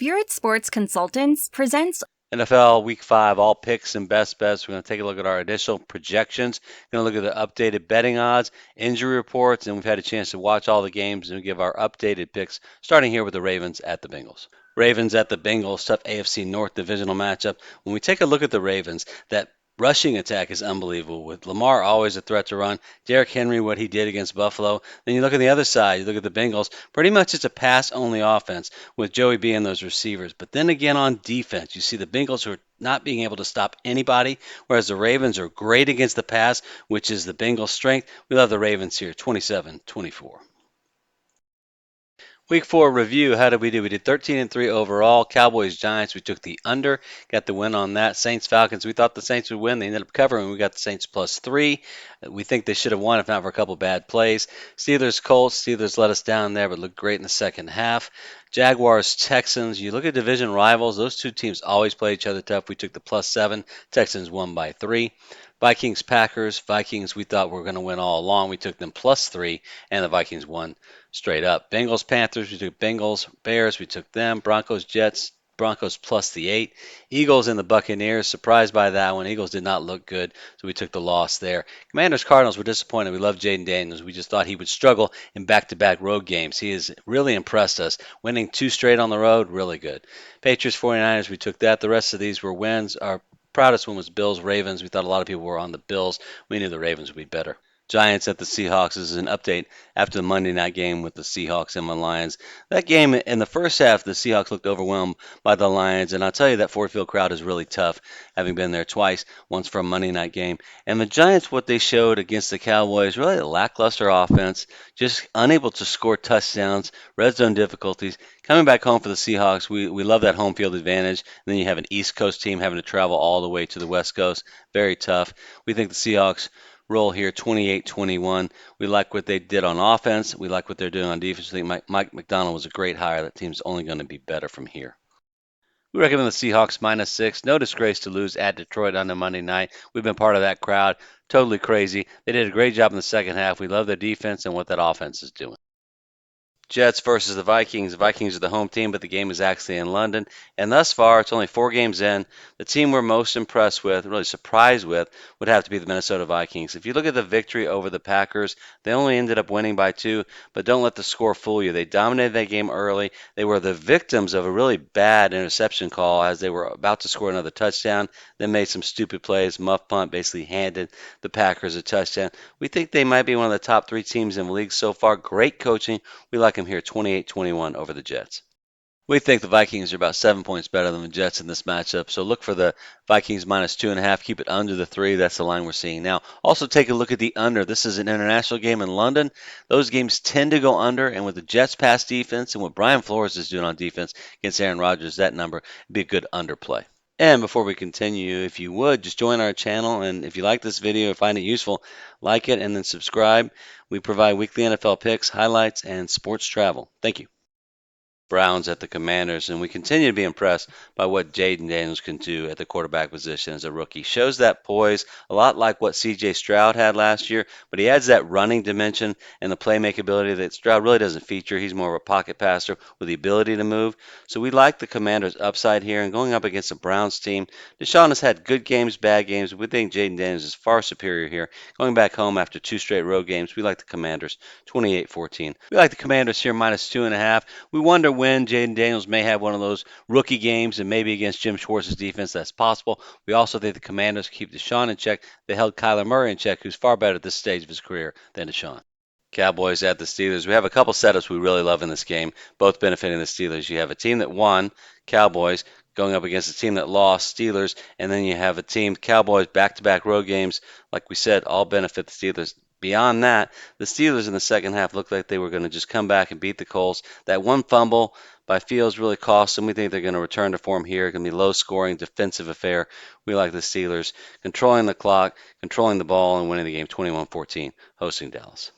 Spirit Sports Consultants presents NFL Week 5, all picks and best bets. We're going to take a look at our initial projections. We're going to look at the updated betting odds, injury reports, and we've had a chance to watch all the games and give our updated picks, starting here with the Ravens at the Bengals. Ravens at the Bengals, tough AFC North divisional matchup. When we take a look at the Ravens, that rushing attack is unbelievable. With Lamar always a threat to run, Derrick Henry, what he did against Buffalo. Then you look at the other side, you look at the Bengals, pretty much it's a pass only offense with Joey being those receivers. But then again on defense, you see the Bengals who are not being able to stop anybody, whereas the Ravens are great against the pass, which is the Bengals' strength. We love the Ravens here, 27-24. Week 4 review. How did we do? We did 13-3 overall. Cowboys Giants. We took the under, got the win on that. Saints Falcons. We thought the Saints would win. They ended up covering. We got the Saints +3. We think they should have won if not for a couple bad plays. Steelers Colts. Steelers let us down there, but looked great in the second half. Jaguars Texans. You look at division rivals. Those two teams always play each other tough. We took the +7. Texans won by 3. Vikings Packers. Vikings we thought were going to win all along. We took them +3, and the Vikings won straight up. Bengals, Panthers, we took Bengals. Bears, we took them. Broncos, Jets, Broncos +8. Eagles and the Buccaneers, surprised by that one. Eagles did not look good, so we took the loss there. Commanders, Cardinals, were disappointed. We love Jaden Daniels. We just thought he would struggle in back-to-back road games. He has really impressed us. Winning 2 straight on the road, really good. Patriots, 49ers, we took that. The rest of these were wins. Our proudest one was Bills, Ravens. We thought a lot of people were on the Bills. We knew the Ravens would be better. Giants at the Seahawks. This is an update after the Monday night game with the Seahawks and the Lions. That game in the first half, the Seahawks looked overwhelmed by the Lions, and I'll tell you that Ford Field crowd is really tough, having been there twice, once for a Monday night game. And the Giants, what they showed against the Cowboys, really a lackluster offense, just unable to score touchdowns, red zone difficulties. Coming back home for the Seahawks, we love that home field advantage. And then you have an East Coast team having to travel all the way to the West Coast. Very tough. We think the Seahawks roll here 28-21. We like what they did on offense. We like what they're doing on defense. I think Mike McDonald was a great hire. That team's only going to be better from here. We recommend the Seahawks -6. No disgrace to lose at Detroit on the Monday night. We've been part of that crowd. Totally crazy. They did a great job in the second half. We love their defense and what that offense is doing. Jets versus the Vikings. The Vikings are the home team, but the game is actually in London. And thus far, it's only 4 games in. The team we're most impressed with, really surprised with, would have to be the Minnesota Vikings. If you look at the victory over the Packers, they only ended up winning by 2, but don't let the score fool you. They dominated that game early. They were the victims of a really bad interception call as they were about to score another touchdown, then made some stupid plays. Muff punt basically handed the Packers a touchdown. We think they might be one of the top 3 teams in the league so far. Great coaching. We like them here 28-21 over the Jets. We think the Vikings are about 7 points better than the Jets in this matchup, so look for the Vikings -2.5. Keep it under the 3. That's the line we're seeing now. Also, take a look at the under. This is an international game in London. Those games tend to go under, and with the Jets' pass defense and what Brian Flores is doing on defense against Aaron Rodgers, that number would be a good underplay. And before we continue, if you would, just join our channel. And if you like this video or find it useful, like it and then subscribe. We provide weekly NFL picks, highlights, and sports travel. Thank you. Browns at the Commanders, and we continue to be impressed by what Jaden Daniels can do at the quarterback position as a rookie. Shows that poise, a lot like what C.J. Stroud had last year, but he adds that running dimension and the playmaking ability that Stroud really doesn't feature. He's more of a pocket passer with the ability to move. So we like the Commanders' upside here, and going up against the Browns team, Deshaun has had good games, bad games. We think Jaden Daniels is far superior here. Going back home after 2 straight road games, we like the Commanders 28-14. We like the Commanders here -2.5. We wonder when Jaden Daniels may have one of those rookie games and maybe against Jim Schwartz's defense. That's possible. We also think the Commanders keep Deshaun in check. They held Kyler Murray in check, who's far better at this stage of his career than Deshaun. Cowboys at the Steelers. We have a couple setups we really love in this game, both benefiting the Steelers. You have a team that won, Cowboys, going up against a team that lost, Steelers, and then you have a team, Cowboys, back-to-back road games. Like we said, all benefit the Steelers. Beyond that, the Steelers in the second half looked like they were going to just come back and beat the Colts. That one fumble by Fields really cost them. We think they're going to return to form here. It's going to be low-scoring, defensive affair. We like the Steelers controlling the clock, controlling the ball, and winning the game 21-14, hosting Dallas.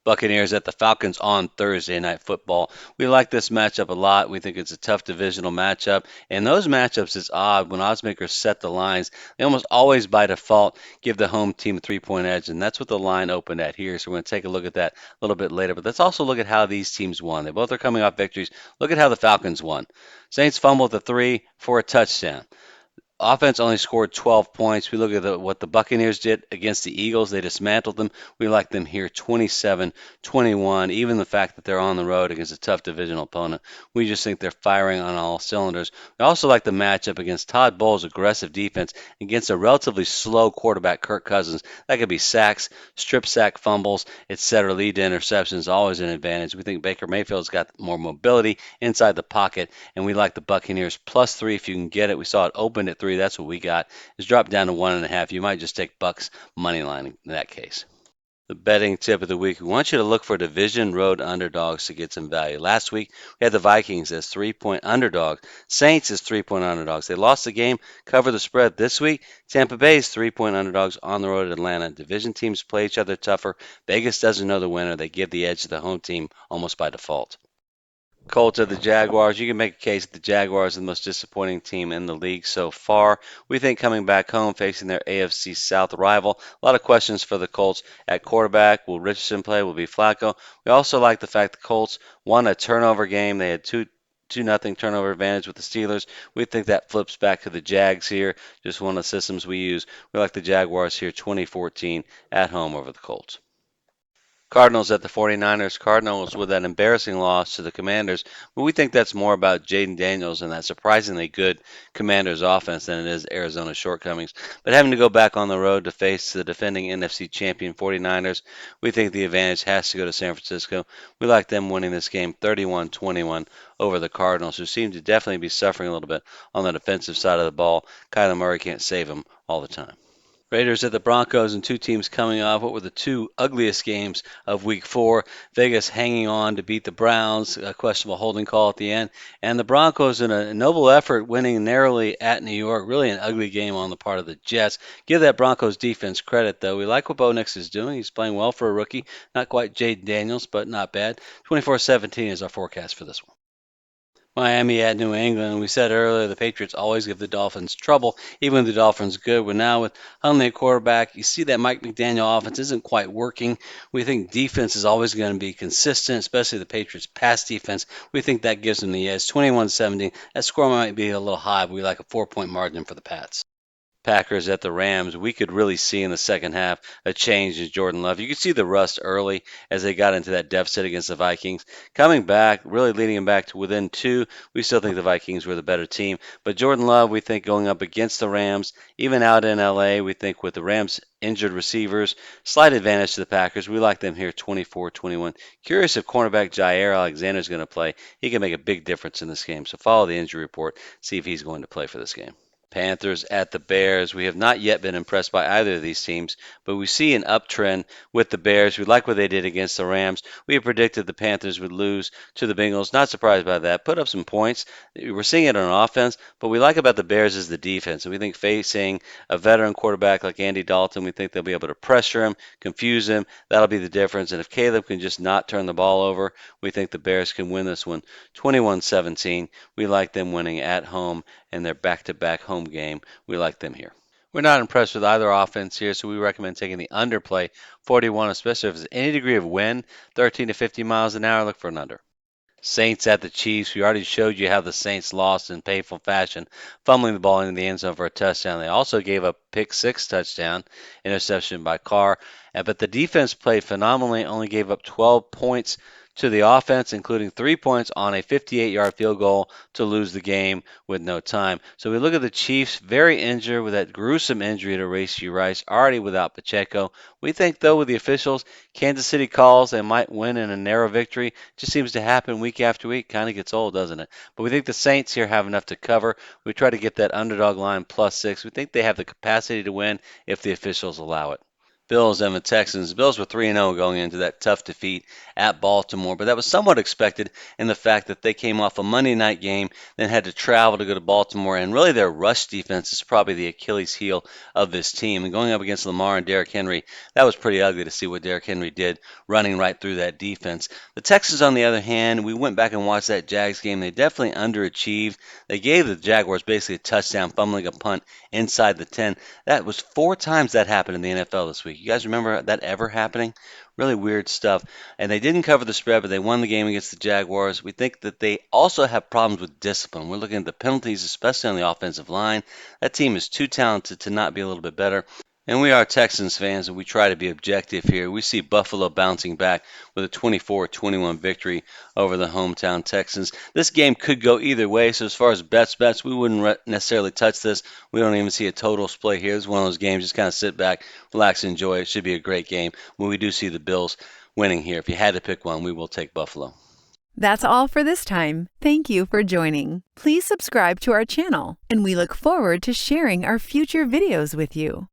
Buccaneers at the Falcons on Thursday Night Football. We like this matchup a lot. We think it's a tough divisional matchup. And those matchups, it's odd. When oddsmakers set the lines, they almost always by default give the home team a 3-point edge. And that's what the line opened at here. So we're going to take a look at that a little bit later. But let's also look at how these teams won. They both are coming off victories. Look at how the Falcons won. Saints fumbled the 3 for a touchdown. Offense only scored 12 points. We look at what the Buccaneers did against the Eagles. They dismantled them. We like them here 27-21. Even the fact that they're on the road against a tough divisional opponent, we just think they're firing on all cylinders. We also like the matchup against Todd Bowles' aggressive defense against a relatively slow quarterback, Kirk Cousins. That could be sacks, strip sack fumbles, etc. Lead to interceptions, always an advantage. We think Baker Mayfield's got more mobility inside the pocket, and we like the Buccaneers +3 if you can get it. We saw it open at 3. That's what we got. It's dropped down to 1.5. You might just take Bucs money line in that case. The betting tip of the week. We want you to look for division road underdogs to get some value. Last week, we had the Vikings as 3-point underdogs. Saints as 3-point underdogs. They lost the game, cover the spread. This week, Tampa Bay is 3-point underdogs on the road at Atlanta. Division teams play each other tougher. Vegas doesn't know the winner. They give the edge to the home team almost by default. Colts at the Jaguars. You can make a case that the Jaguars are the most disappointing team in the league so far. We think coming back home, facing their AFC South rival. A lot of questions for the Colts at quarterback. Will Richardson play? Will it be Flacco? We also like the fact the Colts won a turnover game. They had 2-0 turnover advantage with the Steelers. We think that flips back to the Jags here. Just one of the systems we use. We like the Jaguars here 2014 at home over the Colts. Cardinals at the 49ers. Cardinals with that embarrassing loss to the Commanders. But we think that's more about Jaden Daniels and that surprisingly good Commanders offense than it is Arizona's shortcomings. But having to go back on the road to face the defending NFC champion 49ers, we think the advantage has to go to San Francisco. We like them winning this game 31-21 over the Cardinals, who seem to definitely be suffering a little bit on the defensive side of the ball. Kyler Murray can't save them all the time. Raiders at the Broncos, and two teams coming off what were the two ugliest games of Week 4. Vegas hanging on to beat the Browns, a questionable holding call at the end, and the Broncos in a noble effort winning narrowly at New York. Really an ugly game on the part of the Jets. Give that Broncos defense credit, though. We like what Bo Nix is doing. He's playing well for a rookie. Not quite Jaden Daniels, but not bad. 24-17 is our forecast for this one. Miami at New England. We said earlier the Patriots always give the Dolphins trouble, even when the Dolphins good. But now with Hundley at quarterback, you see that Mike McDaniel offense isn't quite working. We think defense is always going to be consistent, especially the Patriots' pass defense. We think that gives them the edge. 21-17. That score might be a little high, but we like a 4-point margin for the Pats. Packers at the Rams, we could really see in the second half a change in Jordan Love. You could see the rust early as they got into that deficit against the Vikings. Coming back, really leading them back to within 2. We still think the Vikings were the better team. But Jordan Love, we think going up against the Rams, even out in LA, we think with the Rams injured receivers, slight advantage to the Packers. We like them here 24-21. Curious if cornerback Jair Alexander is going to play. He can make a big difference in this game. So follow the injury report, see if he's going to play for this game. Panthers at the Bears. We have not yet been impressed by either of these teams, but we see an uptrend with the Bears. We like what they did against the Rams. We had predicted the Panthers would lose to the Bengals. Not surprised by that. Put up some points. We're seeing it on offense, but we like about the Bears is the defense. And we think facing a veteran quarterback like Andy Dalton, we think they'll be able to pressure him, confuse him. That'll be the difference. And if Caleb can just not turn the ball over, we think the Bears can win this one 21-17. We like them winning at home and their back-to-back home game. We like them here. We're not impressed with either offense here, so we recommend taking the underplay 41, especially if there's any degree of wind, 13 to 50 miles an hour. Look for an under. Saints at the Chiefs. We already showed you how the Saints lost in painful fashion, fumbling the ball into the end zone for a touchdown. They also gave up pick 6 touchdown, interception by Carr. But the defense played phenomenally, only gave up 12 points to the offense, including 3 points on a 58-yard field goal to lose the game with no time. So we look at the Chiefs, very injured with that gruesome injury to Rashee Rice, already without Pacheco. We think, though, with the officials, Kansas City calls, they might win in a narrow victory. Just seems to happen week after week. Kind of gets old, doesn't it? But we think the Saints here have enough to cover. We try to get that underdog line +6. We think they have the capacity to win if the officials allow it. Bills and the Texans. The Bills were 3-0 going into that tough defeat at Baltimore, but that was somewhat expected in the fact that they came off a Monday night game, then had to travel to go to Baltimore, and really their rush defense is probably the Achilles heel of this team. And going up against Lamar and Derrick Henry, that was pretty ugly to see what Derrick Henry did running right through that defense. The Texans, on the other hand, we went back and watched that Jags game. They definitely underachieved. They gave the Jaguars basically a touchdown, fumbling a punt inside the 10. That was 4 times that happened in the NFL this week. You guys remember that ever happening? Really weird stuff. And they didn't cover the spread, but they won the game against the Jaguars. We think that they also have problems with discipline. We're looking at the penalties, especially on the offensive line. That team is too talented to not be a little bit better. And we are Texans fans, and we try to be objective here. We see Buffalo bouncing back with a 24-21 victory over the hometown Texans. This game could go either way, so as far as bets, we wouldn't necessarily touch this. We don't even see a totals play here. It's one of those games, just kind of sit back, relax, and enjoy. It should be a great game. When we do see the Bills winning here, if you had to pick one, we will take Buffalo. That's all for this time. Thank you for joining. Please subscribe to our channel, and we look forward to sharing our future videos with you.